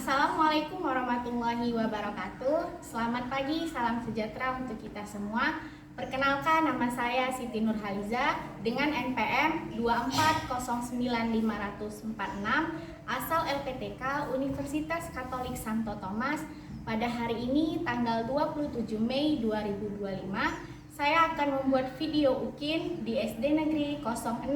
Assalamualaikum warahmatullahi wabarakatuh. Selamat pagi, salam sejahtera untuk kita semua. Perkenalkan, nama saya Siti Nurhaliza dengan NPM 2409546 asal LPTK Universitas Katolik Santo Thomas. Pada hari ini tanggal 27 Mei 2025, saya akan membuat video UKIN di SD Negeri 065012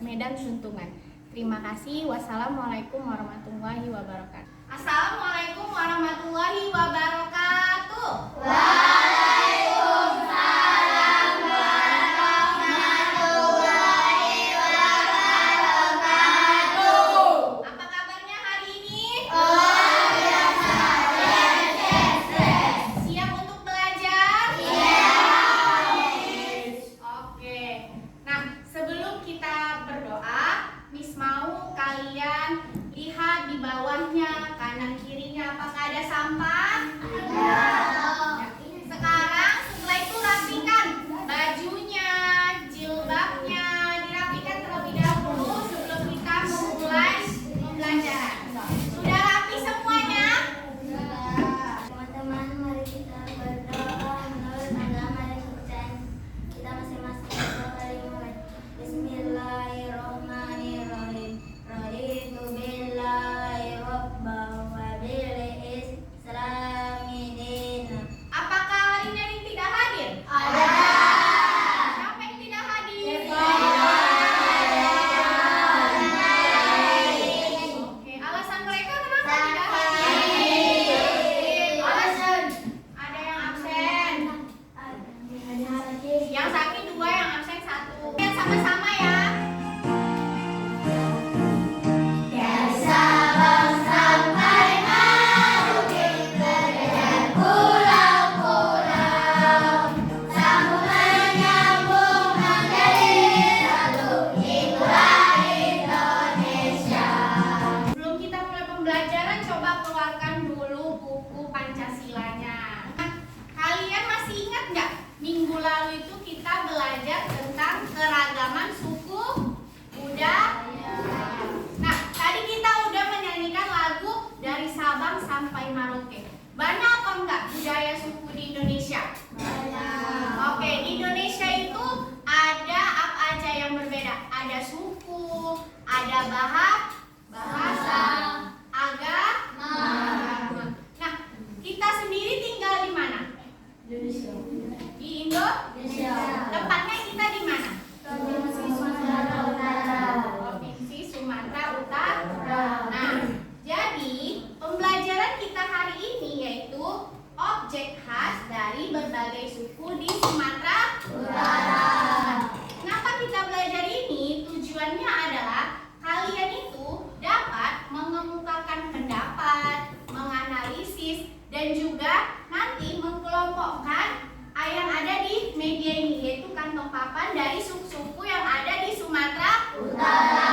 Medan Tuntungan. Terima kasih. Wassalamualaikum warahmatullahi wabarakatuh. Assalamualaikum warahmatullahi wabarakatuh. Waalaikumsalam warahmatullahi wabarakatuh. Apa kabarnya hari ini? Luar biasa. Siap untuk belajar? Yes. Oke. Nah, sebelum kita berdoa, Miss mau kalian lihat di bawahnya, kanan kirinya, apakah ada sampah? Ada. Sekarang setelah itu rapikan bajunya, jilbabnya, dirapikan terlebih dahulu sebelum kita memulai pembelajaran. Sudah rapi semuanya? Teman-teman, mari kita berdoa menurut agama dan kepercayaan kita masing-masing. Bismillahirrahmanirrahim. Raditu billahi rabban wa bil islami dinan. Apakah hari ini ada yang tidak hadir? Ada. Siapa yang tidak hadir? Oke, alasan mereka kenapa tidak hadir? Alasan ada yang absen. Yang sakit 2, yang absen 1. Lihat sama-sama ya. Dari Sabang sampai Merauke, terdengar pulau-pulau, sambung menyambung menjadi satu, itulah Indonesia. Sebelum kita mulai pembelajaran, coba keluarkan dulu buku Pancasilanya. Kalian masih ingat nggak? Minggu lalu itu kita belajar tentang keragaman suku budaya. Nah, tadi kita udah menyanyikan lagu dari Sabang sampai Merauke. Banyak apa enggak budaya suku di Indonesia? Oke, di Indonesia itu ada apa aja yang berbeda? Ada suku, ada bahasa, agama. Nah, kita sendiri tinggal di mana? Di Indonesia. Tempatnya kita di mana? Provinsi Sumatera Utara. Nah, jadi pembelajaran kita hari ini yaitu objek khas dari berbagai suku di Sumatera Utara. Kenapa kita belajar ini? Tujuannya adalah kalian itu dapat mengemukakan pendapat, menganalisis, dan juga nanti mengkelompokkan yang ada di media ini, yaitu kantong papan dari suku-suku yang ada di Sumatera Utara.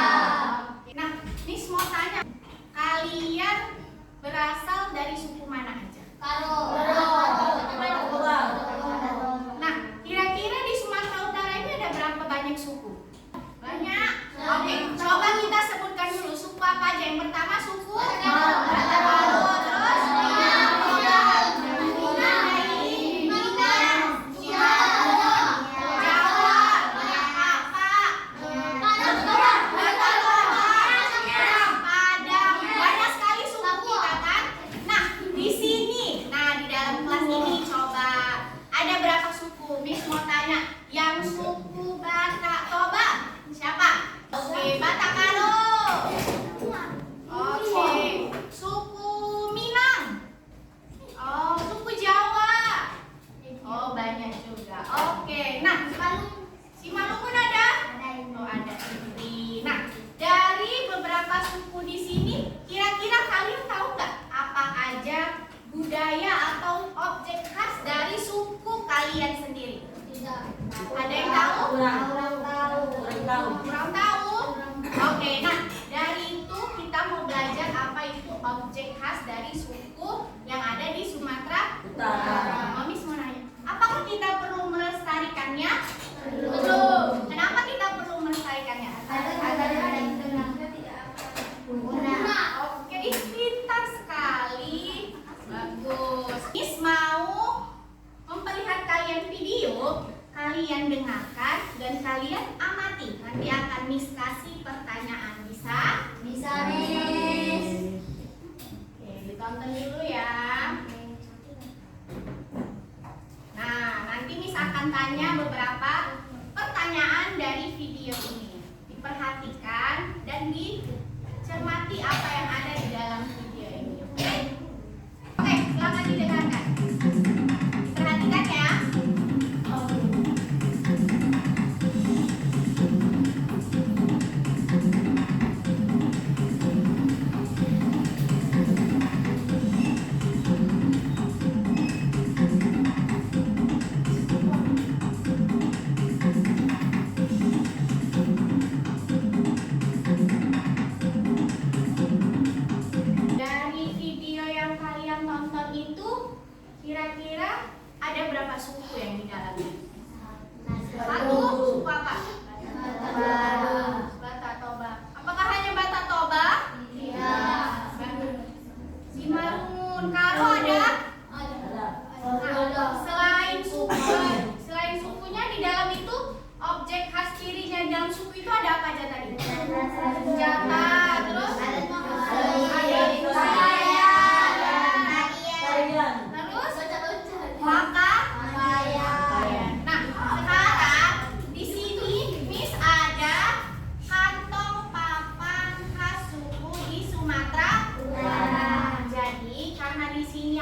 Nah, Miss mau tanya, kalian berasal dari suku mana aja? Nah, kira-kira di Sumatera Utara ini ada berapa banyak suku? Banyak. Oke, coba kita sebutkan dulu suku apa aja. Yang pertama suku Minang. Terus banyak sekali suku kita kan. Nah, di sini, di dalam kelas ini coba ada berapa suku? Miss mau tanya, yang suku Batak coba siapa? Oke, Batak Karo. Oke, suku Minang. Oh, suku Jawa. Oh, banyak juga. Oke, nah si Maluku ada? Oh, ada Sri. Nah, dari beberapa suku di sini, kira-kira kalian tahu nggak apa aja budaya atau objek khas dari suku kalian sendiri? Ada yang tahu? Kurang tahu. Oke, nah dari itu kita mau belajar apa itu objek khas dari suku yang ada di Sumatera Utara. Miss mau nanya, apakah kita perlu melestarikannya? Belum. Kenapa kita perlu melestarikannya? Oke,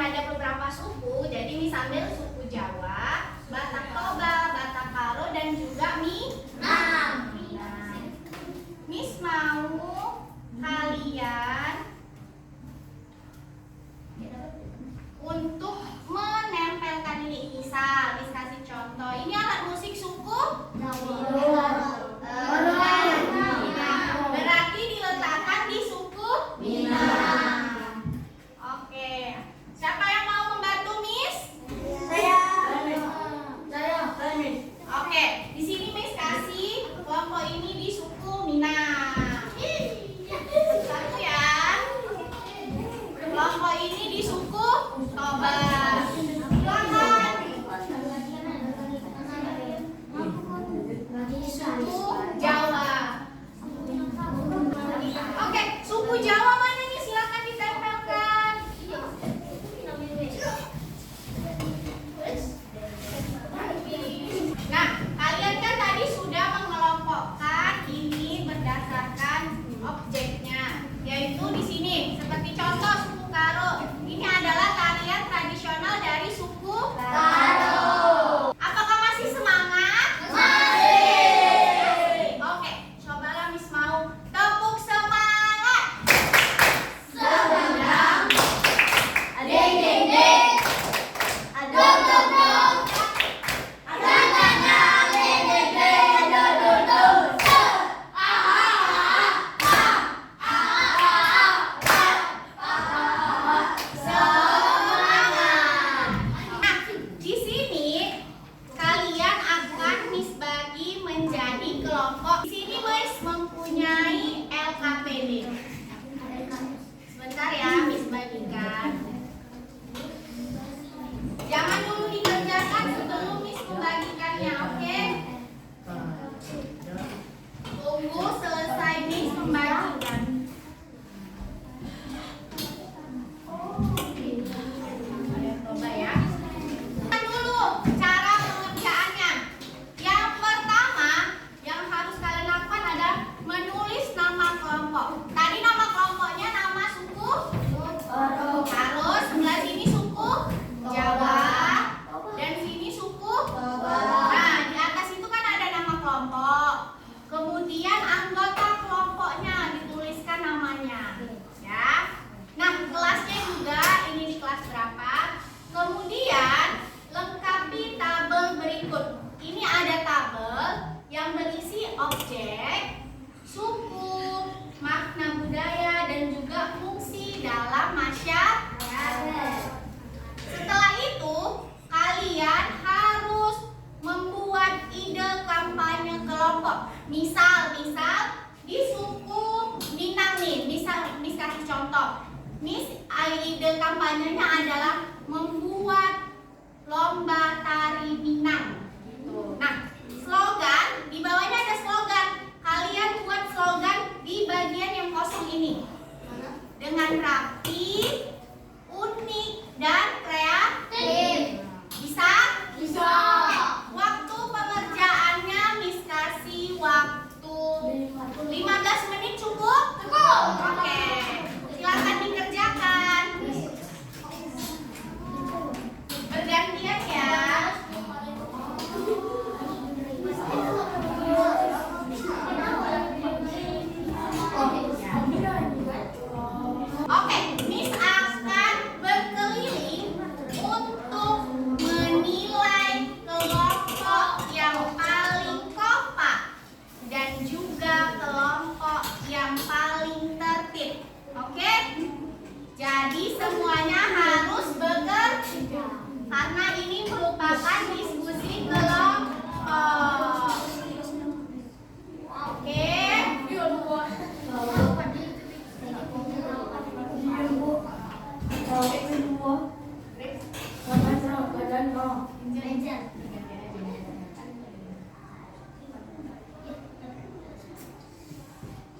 ada beberapa suku, jadi Miss ambil suku Jawa, Batak Toba, Batak Karo, dan juga Minang. Miss mau kalian untuk menempelkan ini. Misal, Miss kasih contoh. Ini alat musik suku berarti diletakkan di suku Minang. Oke. Siapa yang mau membantu Miss? Saya. Oke, di sini Miss kasih kelompok ini di suku Minang. Satu ya. Kelompok ini di suku Toba. Silakan. Suku Jawa. Oke, suku Jawa mana nih? Silakan ditempelkan. Nah, kalian kan tadi sudah mengelompokkan ini berdasarkan objeknya, yaitu di sini seperti contoh suku Karo. Ini adalah tarian tradisional dari suku Karo. Apakah masih semangat? Masih. Oke, cobalah Miss mau tepuk semangat. Sedang. Ding ding ding. Dong dong dong. Di sini kalian akan Miss bagi menjadi kelompok. Di sini Miss mempunyai LKPD. Sebentar ya, Miss bagikan. Jangan dulu dikerjakan sebelum Miss membagikannya, oke? Tunggu selesai Miss membagikan. Coba ya. Lihat dulu cara pengerjaannya. Yang pertama yang harus kalian lakukan adalah menulis nama kelompok. Tadi nama kelompoknya nama suku Karo, sebelah sini suku Jawa, dan sini suku Toba. Nah, di atas itu kan ada nama kelompok. Kemudian anggota kelompoknya dituliskan namanya, ya. Nah, kelasnya juga ini di kelas berapa. Kemudian lengkapi tabel berikut. Ini ada tabel yang berisi objek, suku, makna budaya, dan juga fungsi dalam masyarakat. Setelah itu, kalian harus membuat ide kampanye kelompok. Misal di suku Minang nih, Miss kasih contoh. Miss ide kampanyenya adalah membuat lomba tari Minang. Nah, slogan di bawahnya ada slogan. Kalian buat slogan di bagian yang kosong ini dengan rapi, unik, dan kreatif. Bisa? Bisa. Waktu pengerjaannya Miss kasih waktu 15 menit cukup? Cukup. Oke. Silakan dikerjakan. Bergantian ya. Oke, Miss akan berkeliling untuk menilai kelompok yang paling kompak dan juga kelompok yang paling tertib. Oke? Jadi semuanya harus bekerja karena ini merupakan diskusi kelompok. Oke?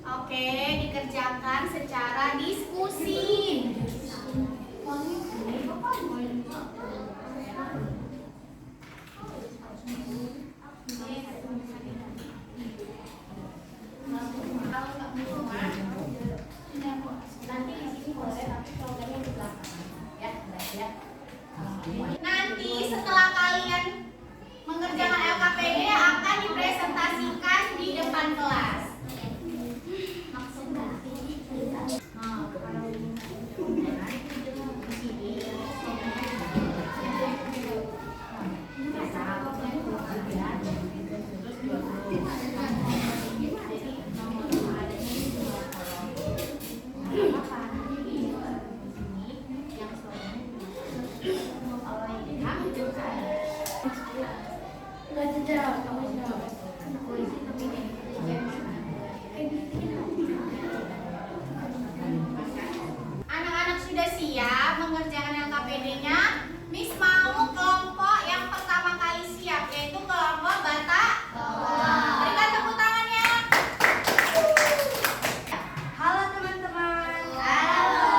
Oke, dikerjakan secara diskusi. Nanti di sini boleh, tapi programnya di belakang. Ya, Nanti setelah kalian mengerjakan LKPD akan dipresentasikan di depan kelas. Anak-anak sudah siap mengerjakan LKPD-nya? Miss mau kelompok yang pertama kali siap, yaitu kelompok Batak. Berikan tepuk tangannya. Halo teman-teman. Halo.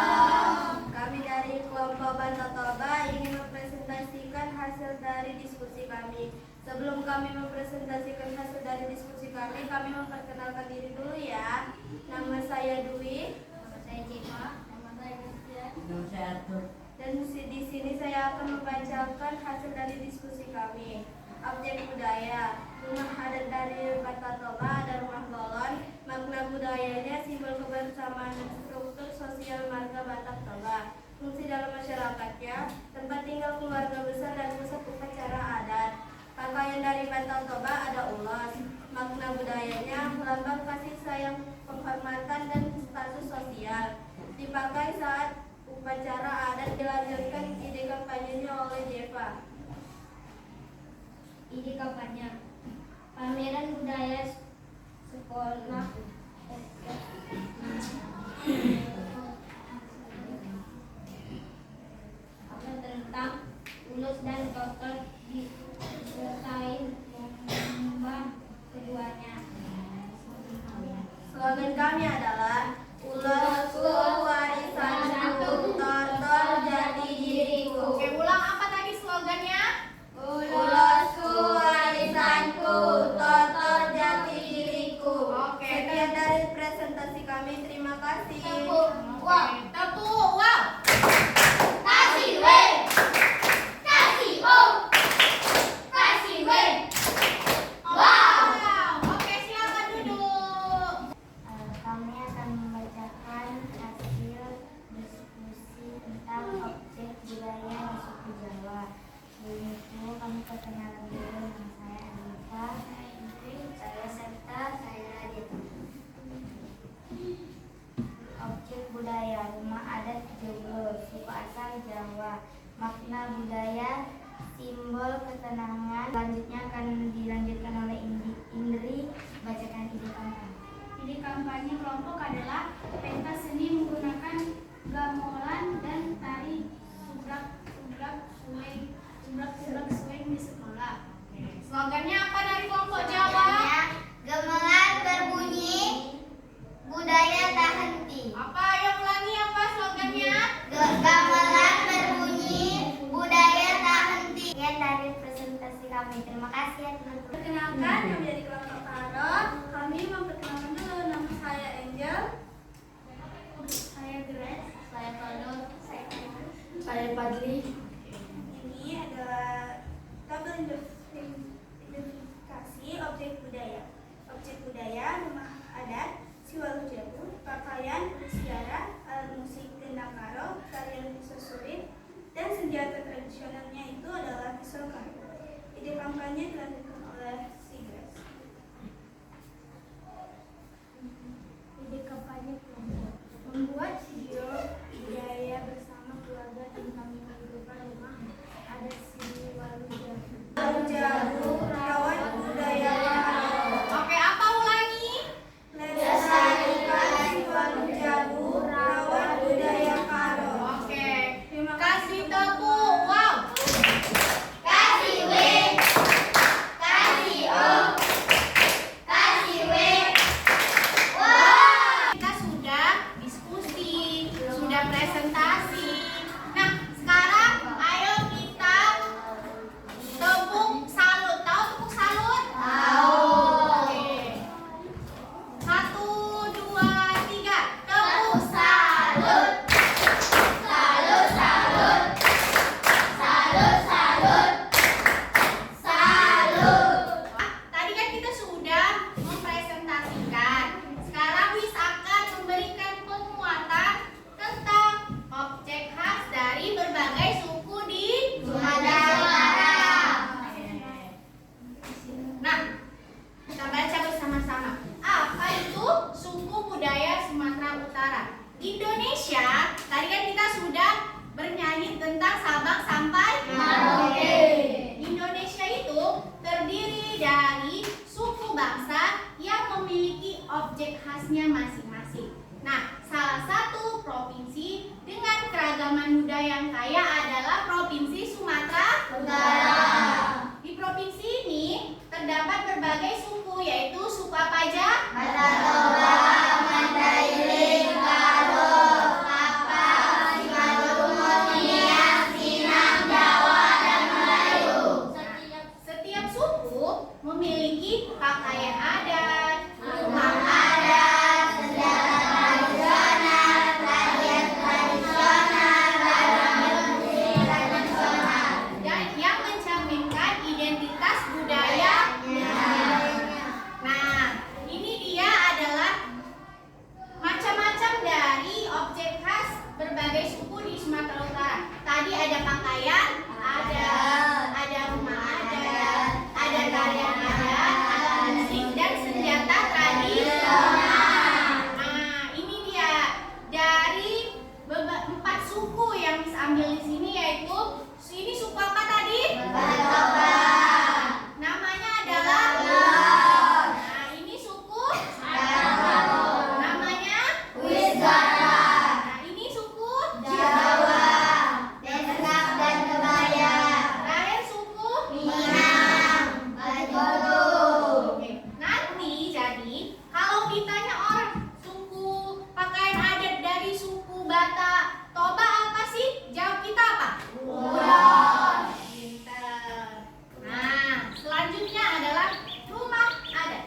Kami dari kelompok Batak Toba ingin mempresentasikan hasil dari diskusi kami. Sebelum kami mempresentasikan hasil dari diskusi kami memperkenalkan diri dulu ya. Nama saya Dwi. Nama saya Cima. Nama saya Christian. Nama saya Arthur. Dan di sini saya akan membacakan hasil dari diskusi kami. Objek budaya. Rumah adat dari Batak Toba ada rumah golon. Makna budayanya simbol kebersamaan dan struktur sosial marga Batak Toba. Fungsi dalam masyarakatnya, tempat tinggal keluarga besar dan pusat upacara adat. Pakaian dari Batak Toba ada ulos. Makna budayanya melambang kasih sayang, penghormatan dan status sosial. Dipakai saat upacara adat. Dilanjutkan ide kampanyenya oleh Jeva. Ide kampanye pameran budaya sekolah tentang ulos dan kotor disertai mengubah keduanya. Slogan kami adalah ulosku warisanku, totor jati diriku. Oke, ulang apa tadi slogannya? Ulosku warisanku, totor jati diriku. Oke, Sekian dari presentasi kami. Terima kasih. Tepuk, wow. Kasih W. Kasih O. Kasih W. Wow. Oke, silakan duduk. Kami akan membacakan hasil diskusi tentang objek budaya di suku Jawa. Sebelum itu kami perkenalkan dulu, nama saya Anita, saya Septa, saya Radit. Objek budaya, rumah adat Joglo, suku asal Jawa. Makna budaya, simbol ketenangan. Selanjutnya akan dilanjutkan oleh Indri, bacakan ide kampanye. Ide kampanye kelompok adalah pentas seni menggunakan gamelan dan tari subrak swing di sekolah. Slogannya apa dari kelompok Jawa? Gamelan berbunyi, budaya tak henti. Apa? Ayo ulangi apa slogannya? Gamelan berbunyi, budaya tak henti. Sekian dari presentasi kami. Terima kasih ya teman-teman. Perkenalkan, kami dari kelompok Karo. Kami memperkenalkan dulu, nama saya Angel, saya Grace, saya Kodor, saya Padli. Ini adalah tabel identifikasi objek budaya. Objek budaya, rumah adat, Siwalu Jabu, pakaian, sejarah, alat musik gendang karo, tarian pisau surit, dan senjata tradisionalnya itu adalah pisau karo. Ide kampanye dilanjutkan oleh Sigres. Ide kampanye kelompok membuat video budaya bersama keluarga tentang kehidupan rumah adat Siwalu Jabu. Jabu, rawat budaya karo. Oke, apa ulangi? Lestarikan Siwalu Jabu, rawat budaya karo. Oke. Terima Kasih tepuk. Wow. Kasih W, kasih O, kasih W. Kita sudah diskusi, sudah presentasi. Nah, sekarang ayo kita tepuk salut. Tahu tepuk salut? Tahu. Oke. 1, 2, 3. Tepuk Salut, salut, salut. budaya yang kaya adalah Provinsi Sumatera Utara. Di provinsi ini terdapat berbagai suku, yaitu suku apa aja? Batak Toba, Mandailing, Karo, Kapar, Simalungun, Nias, Minang, Jawa, dan Melayu. Setiap suku memiliki pakaian adat, Rumah adat, sejarah tradisional, tarian tradisional, dan musik tradisional. dan yang mencerminkan identitas budayanya. Nah, ini dia adalah macam-macam dari objek khas berbagai suku di Sumatera Utara. Tadi ada pakaian, ada rumah adat, ada tarian adat, ada musik dan senjata tradisional. Nah, ini dia dari 4 suku yang bisa ambil di sini, yaitu ini suku apa tadi? Batak Toba, Namanya adalah Lor, Nah, ini suku Karo, namanya Wisgara, Nah, ini suku Jawa, Desak dan Kebaya, Terakhir suku Minang, Bajolo. Oke. Nanti jadi kalau ditanya orang suku pakaian adat dari suku Batak Toba apa sih? Jawab kita apa? Kulon. Pintar. Nah, selanjutnya adalah rumah adat.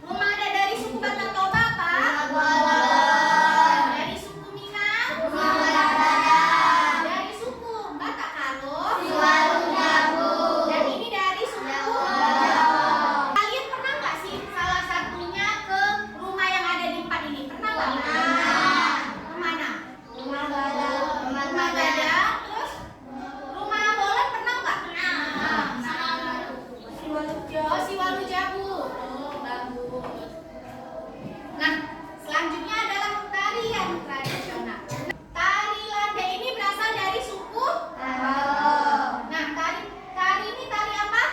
Rumah adat dari suku Batak Toba apa? Golon. Dari suku Minang? Rumah Batak, Dari suku Batak Karo? Siwalung Jabu, Dan ini dari suku Jawa. Kalian pernah nggak sih salah satunya ke rumah yang ada di 4 ini? Pernah nggak? Kemana? Rumah Badak, Rumah Gadang, terus rumah Bolet pernah nggak? Oh, Siwalu Jabu. Oh, bagus. Nah, selanjutnya adalah tarian tradisional. Tari Lande ini berasal dari suku. Nah, tari ini tari apa?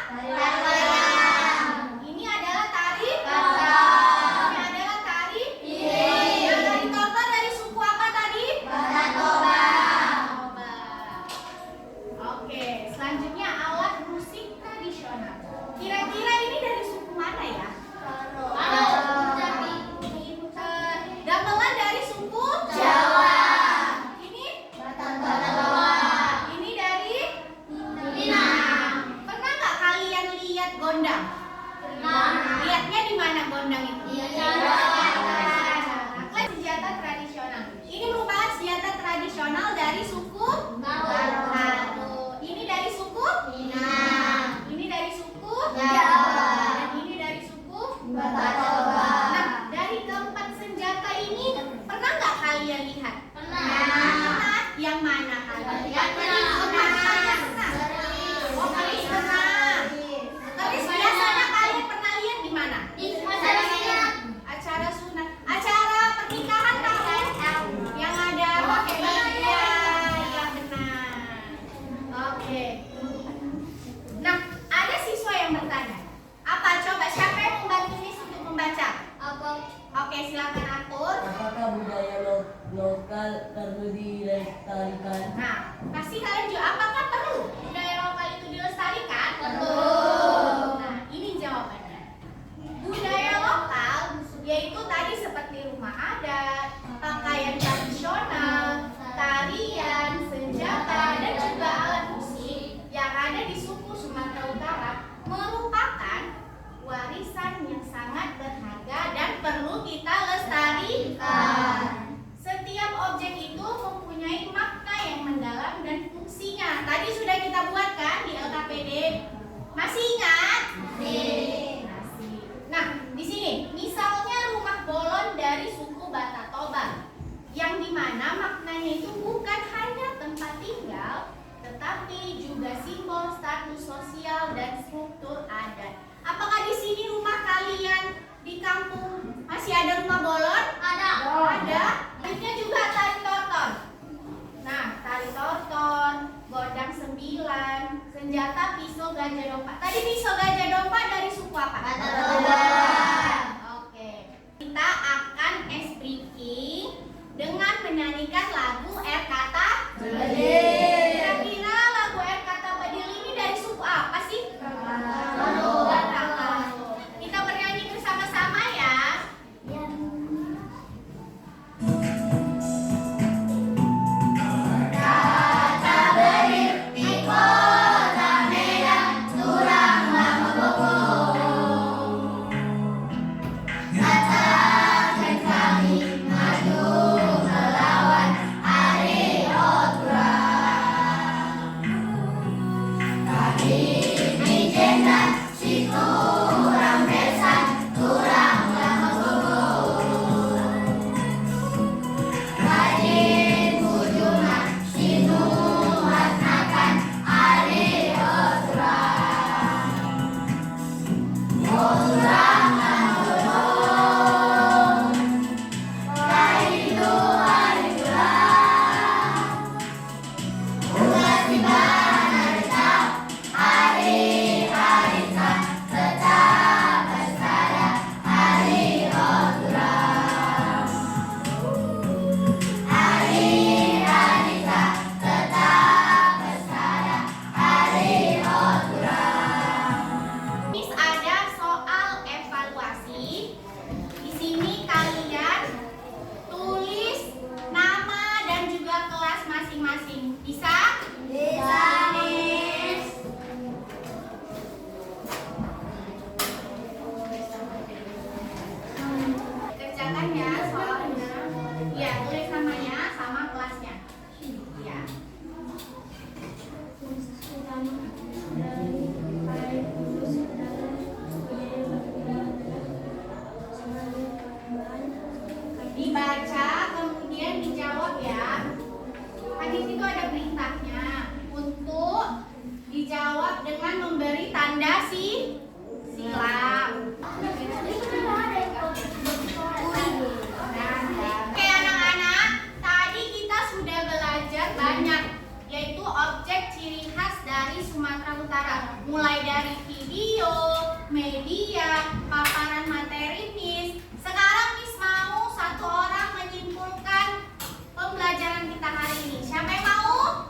Ini adalah tari. Ini adalah tari. Yang dari Toba dari suku apa tadi? Toba. Oke, selanjutnya alat musik tradisional. Kira-kira ini dari suku mana ya? Pinter. Gamelan dari suku Jawa, Ini? Batak, Ini dari? Minang, Pernah nggak kalian lihat gondang? Lihatnya di mana gondang itu? Nah, senjata tradisional. Ini merupakan senjata tradisional dari suku Karo. Ini dari suku Minang, Ini dari suku Jawa, Dan ini dari suku Batak Toba. Nah, dari keempat senjata ini pernah nggak kalian lihat? Pernah. Yang mana kalian? Yang pernah. Oh, keris pernah. Keris biasanya kalian pernah lihat di mana? Acara sunat, acara pernikahan tahu? Yang ada pakai baju ya, benar. Oke. Nah, ada siswa yang bertanya. Apa? Coba siapa yang membantu Miss untuk membaca? Oke, silakan atur. Apakah budaya lokal perlu dilestarikan? Nah, pasti kalian juga apakah perlu budaya lokal itu dilestarikan? Perlu. Nah, ini jawabannya. Budaya lokal yaitu tadi seperti rumah adat, pakaian tradisional, tarian, senjata, dan juga alat musik yang ada di suku Sumatera Utara merupakan warisan yang sangat berharga dan perlu kita lestarikan. Setiap objek itu mempunyai makna yang mendalam dan fungsinya. Tadi sudah kita buat kan di LKPD. Masih Kira-kira lagu air kata Badil ini dari suku apa sih? Batak. Kita bernyanyi bersama-sama ya. Miss ada soal evaluasi. Di sini kalian tulis nama dan juga kelas masing-masing. Bisa? Bisa, Miss. Kerjakan ya soalnya. Ya, tulis namanya sama kelasnya. Ya. Dibaca, kemudian dijawab ya. Kan di situ ada perintahnya untuk dijawab dengan memberi tanda silang. Oke anak-anak, tadi kita sudah belajar banyak, yaitu objek ciri khas dari Sumatera Utara. Mulai dari video, media, paparan materi Miss. Sekarang Miss mau satu orang menyimpulkan pembelajaran kita hari ini. Siapa yang mau?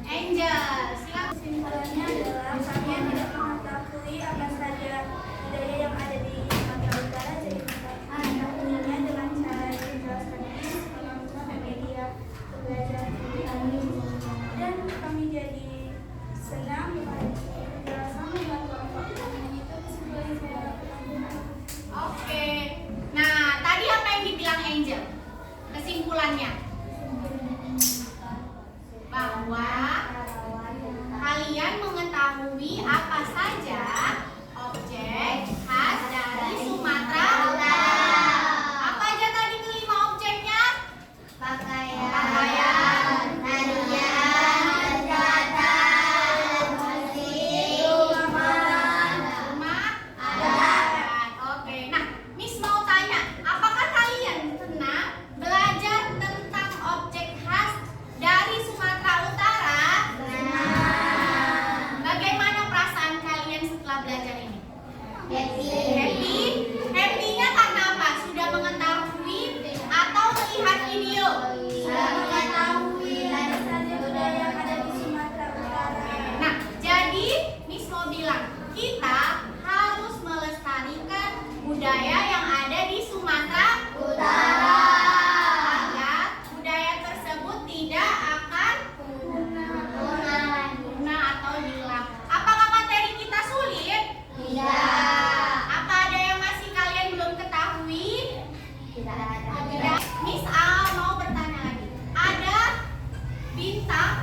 Angel, silakan. Kesimpulannya adalah kalian tidak mengetahui apa saja budaya yang ada di Sumatera Utara, jadi mengetahuinya dengan cara yang dijelaskan Miss, menonton media pembelajaran kami, dan kami jadi senang merasa membantu apapun. Itu kesimpulan saya lakukan. Oke. Nah, tadi apa yang dibilang Angel? Kesimpulannya bahwa kalian mengetahui apa saja objek khas dari Sumatera Utara. Apa aja tadi kelima objeknya? Pakaian, tarian, jatan, musik, rumah adat. Oke. Nah, Miss mau tanya, apakah kalian pernah belajar tentang objek khas dari Sumatera Utara? Bagaimana perasaan kalian setelah belajar ini? Happy? Happy-nya karena apa? Sudah mengetahui atau melihat video? Sudah mengetahui apa saja budaya yang ada di Sumatera Utara. Nah, jadi Miss mau bilang, kita harus melestarikan budaya yang ada di Sumatera Utara agar budaya tersebut tidak akan punah atau hilang. Apakah materi kita sulit? Tidak. Apa ada yang masih kalian belum ketahui? Tidak. Miss A mau bertanya lagi. Ada bintang